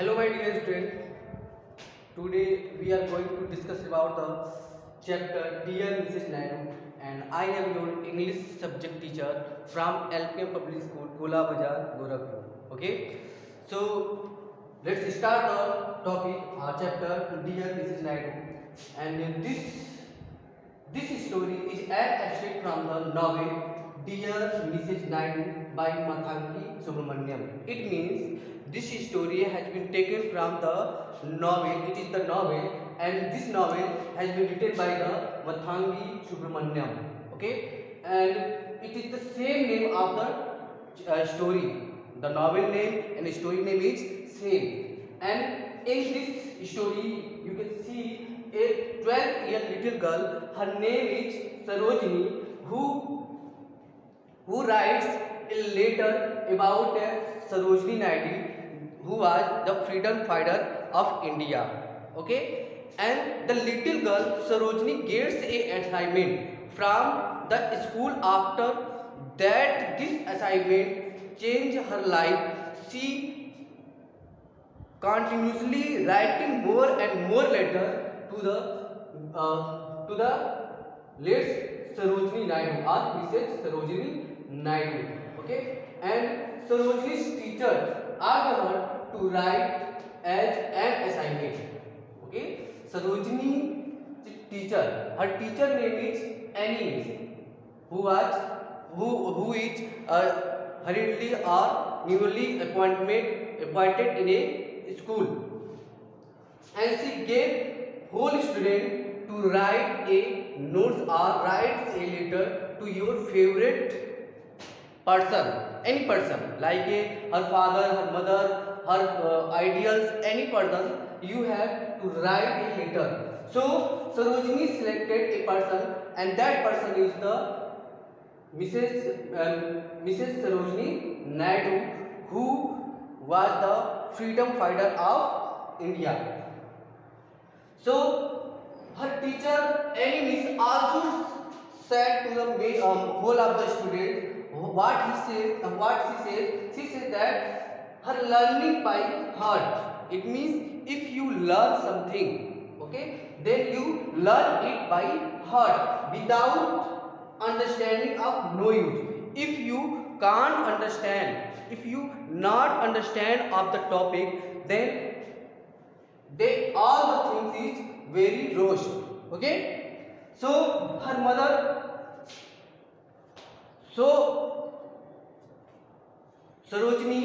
Hello my dear student, today we are going to discuss about the chapter Dear Mrs. Naidu, and I am your English subject teacher from LPM Public School, Gola Bazar, Gorakhpur. Okay, so let's start the topic, our chapter Dear Mrs. Naidu, and this story is an extract from the novel Dear Mrs. Naidu by Mathangi Subramaniam. It means this story has been taken from the novel. It is the novel, and this novel has been written by the Mathangi Subramaniam. Okay, and it is the same name of the story. The novel name and the story name is same. And in this story, you can see a 12-year little girl. Her name is Sarojini, who writes a letter about Sarojini Naidu, who was the freedom fighter of India. Okay, and the little girl Sarojini gets a assignment from the school. After that, this assignment changed her life. She continuously writing more and more letters to the late Sarojini Naidu or Mrs. Sarojini Naidu. Okay, and Sarojini's teachers asked her to write as an assignment. Okay, Sarojini teacher, her teacher name is Annie, who is hurriedly or newly appointed in a school, and she gave whole student to write a notes or write a letter to your favorite person, any person like her father, her mother, her ideals, any person. You have to write a letter. So Sarojini selected a person, and that person is the Mrs. Sarojini Naidu, who was the freedom fighter of India. So her teacher Annie also said to the whole of the students what she says. She said that her learning by heart. It means if you learn something, okay, then you learn it by heart without understanding of no use. If you can't understand, if you not understand of the topic, then they all the things is very rushed. Okay, so her mother, so Sarojini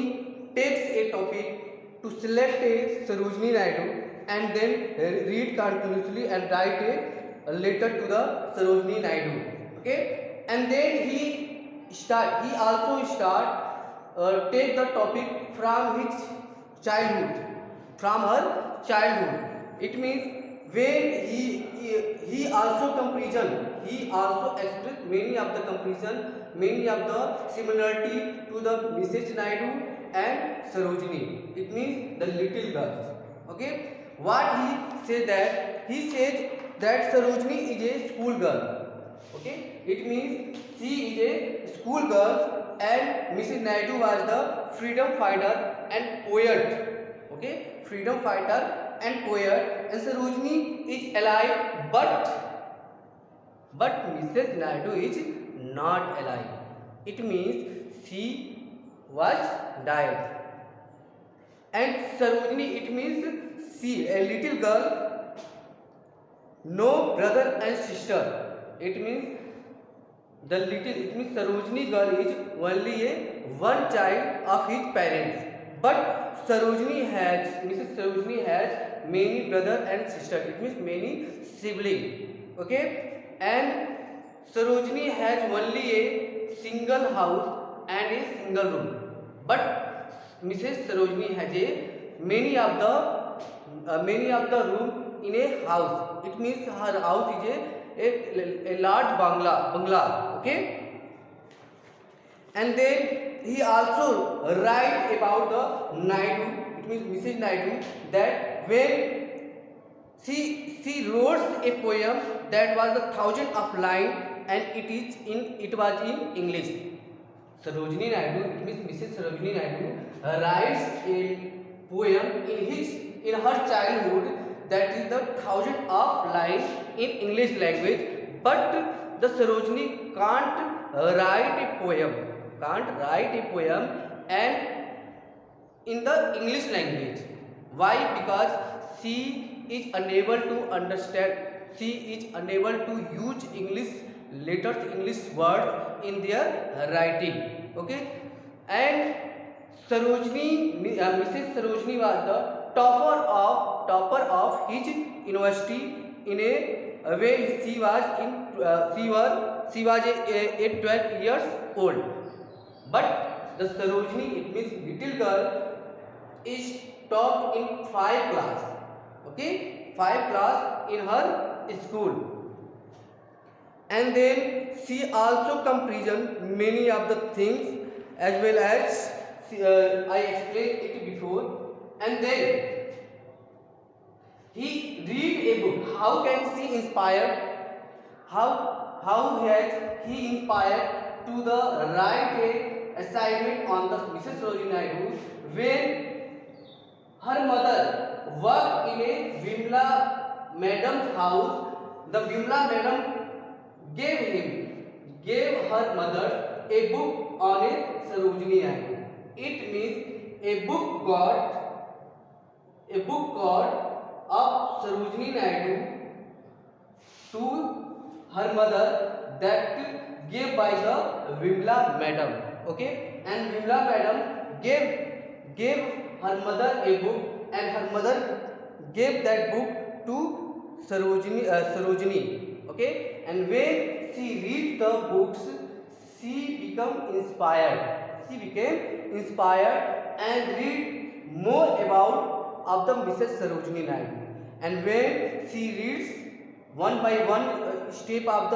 takes a topic to select a Sarojini Naidu, and then read continuously and write a letter to the Sarojini Naidu. Okay, and then he also start take the topic from his childhood, from her childhood. It means when he also expressed many of the comparison, many of the similarity to the Mrs. Naidu and Sarojini. It means the little girls. Okay, what he said that he said that Sarojini is a school girl. Okay, it means she is a school girl, and Mrs. Naidu was the freedom fighter and poet. Okay, freedom fighter and poet, and Sarojini is alive, but Mrs. Naidu is not alive. It means she was died. And Sarojini, it means she, a little girl, no brother and sister. It means it means Sarojini girl is only a one child of his parents. But Mrs. Sarojini has many brother and sister. It means many siblings. Okay, and Sarojini has only a single house and a single room. But Mrs. Sarojini has many of the room in a house. It means her house is a large bungalow. Okay, and then he also write about the Naidu. It means Mrs. Naidu, that when she wrote a poem that was 1,000 of line, and it was in English. Sarojini Naidu, it means Mrs. Sarojini Naidu, writes a poem in her childhood, that is the thousand of lines in English language, but the Sarojini write a poem can't write a poem and in the English language. Why? Because she is unable to understand, she is unable to use English letters, English words in their writing. Okay, and Mrs. Sarojini was the topper of his university in a way. She was she was a 12 years old. But the Sarojini, it means little girl, is taught in 5 class. Okay, 5 class in her school. And then she also comprehended many of the things, as well as I explained it before. And then he read a book. How can she inspired? How has he inspired to the write a assignment on the Mrs. Sarojini Naidu when her mother worked in a Vimla madam's house? The Vimla madam gave her mother a book on a Sarojini Naidu. It means a book of Sarojini Naidu to her mother, that gave by the Vimla madam. Okay, and Vimla madam gave her mother a book, and her mother gave that book to Sarojini. Okay, and when she read the books, she became inspired and read more about of the Mrs. Sarojini Naidu. And when she reads one by one step of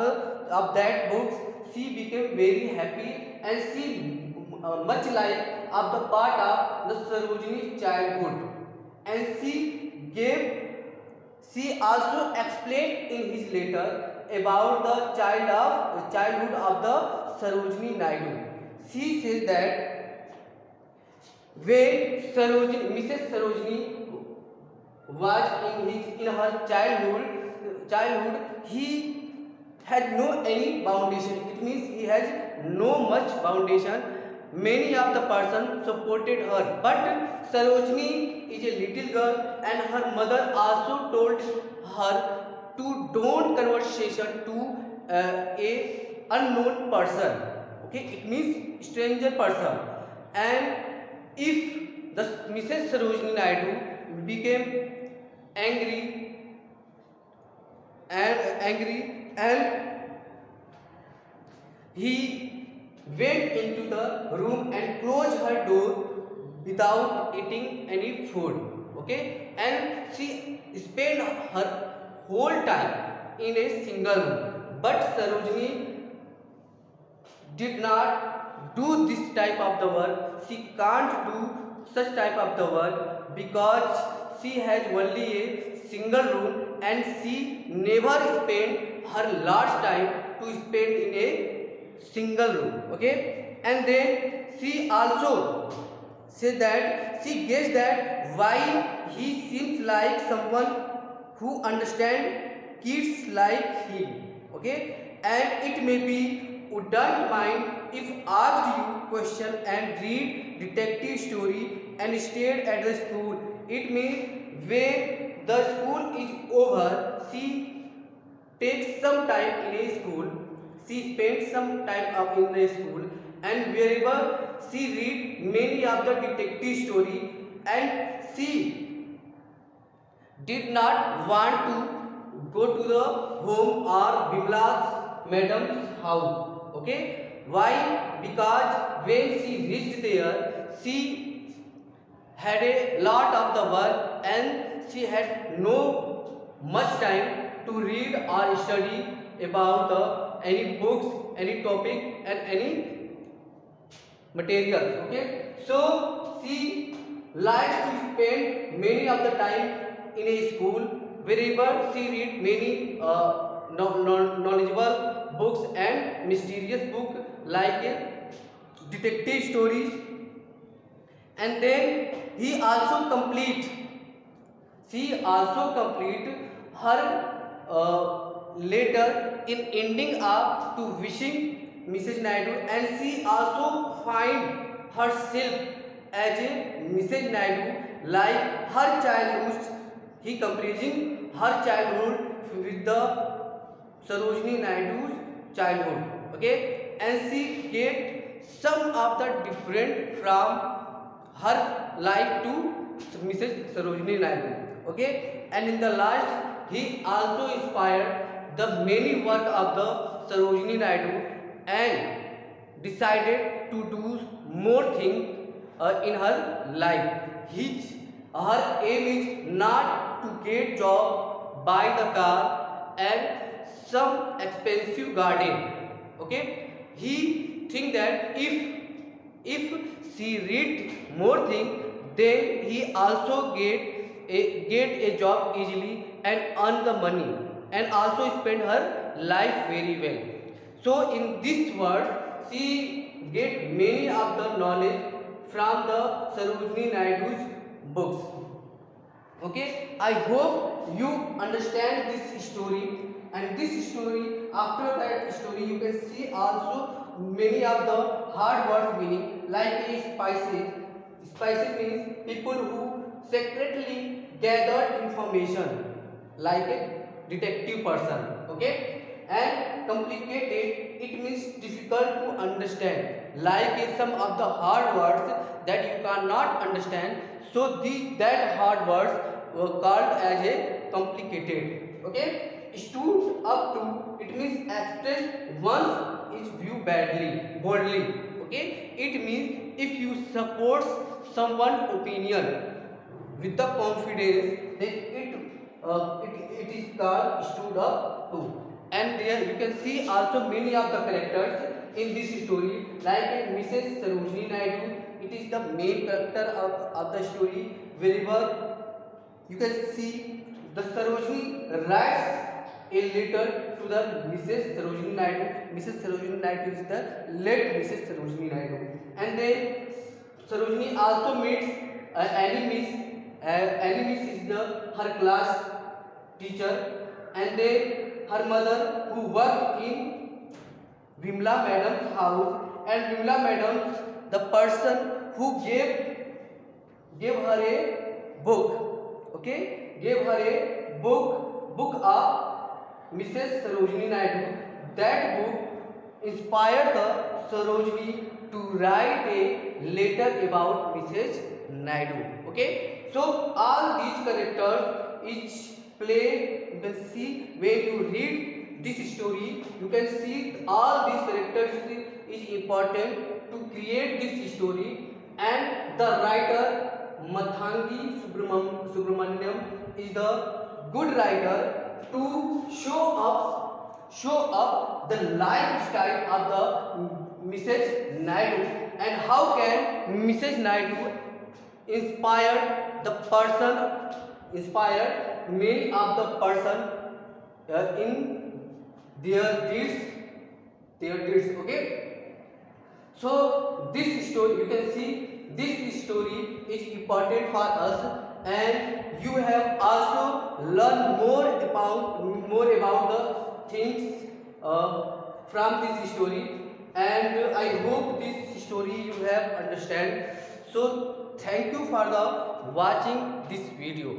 that books, she became very happy, and she much like of the part of the Sarojini childhood. And she also explained in his letter about the childhood of the Sarojini Naidu. She says that when Mrs. Sarojini was in her childhood, he had no any foundation. It means he has no much foundation. Many of the person supported her, but Sarojini is a little girl, and her mother also told her to don't conversation to a unknown person. Okay, it means stranger person. And if the Mrs. Sarojini Naidu became angry and he went into the room and closed her door without eating any food. Okay, and she spent her whole time in a single room. But Sarojini did not do this type of the work. She can't do such type of the work because she has only a single room, and she never spent her last time to spend in a single room. Okay, and then she also said that she guessed that why he seems like someone who understands kids like him. Okay, and it may be wouldn't mind if asked you question and read detective story and stayed at the school. It means when the school is over, she takes some time in a school. She spends some time up in the school, and wherever she read many of the detective story, and she did not want to go to the home or Bimla's madam's house. Okay, why? Because when she reached there, she had a lot of the work, and she had no much time to read or study about the any books, any topic, and any materials. Okay, so she likes to spend many of the time in a school, wherever she read many knowledgeable books and mysterious book like detective stories. And then he also complete she also complete her letter in ending up to wishing Mrs. Naidu, and she also find herself as a Mrs. Naidu, like her childhood. He comparing her childhood with the Sarojini Naidu's childhood. Okay, and she get some of the different from her life to Mrs. Sarojini Naidu. Okay, and in the last he also inspired the many work of the Sarojini Naidu and decided to do more things in her life. Her aim is not to get job, buy the car and some expensive garden. Okay, he think that if she read more things, then he also get a job easily and earn the money and also spend her life very well. So in this world, she get many of the knowledge from the Sarojini Naidu's books. Okay, I hope you understand this story, and this story, after that story you can see also many of the hard words meaning, like spices means people who secretly gathered information, like a detective person. Okay, and complicated, it means difficult to understand, like some of the hard words that you cannot understand, so that hard words were called as a complicated. Okay, stood up to, it means express one's is view boldly. Okay, it means if you support someone's opinion with the confidence, then it is called stood up to. And there you can see also many of the characters in this story, like Mrs. Sarojini Naidu. It is the main character of the story. Wherever you can see the Sarojini writes a letter to the Mrs. Sarojini Naidu. Mrs. Sarojini Naidu is the late Mrs. Sarojini Naidu, and then Sarojini also meets enemies. Enemies is the her class teacher, and then her mother who worked in Vimla Madam's house, and Vimla Madam, the person who gave her a book. Okay, gave her a book of Mrs. Sarojini Naidu. That book inspired the Sarojini to write a letter about Mrs. Naidu. Okay, so all these characters each play, you can see when you read this story, you can see all these characters is important to create this story. And the writer Mathangi Subramaniam is the good writer to show up the lifestyle of the Mrs. Naidu, and how can Mrs. Naidu inspired many of the person in their deeds. Okay, so this story, you can see this story is important for us, and you have also learned more about the things from this story, and I hope this story you have understand. So thank you for the watching this video.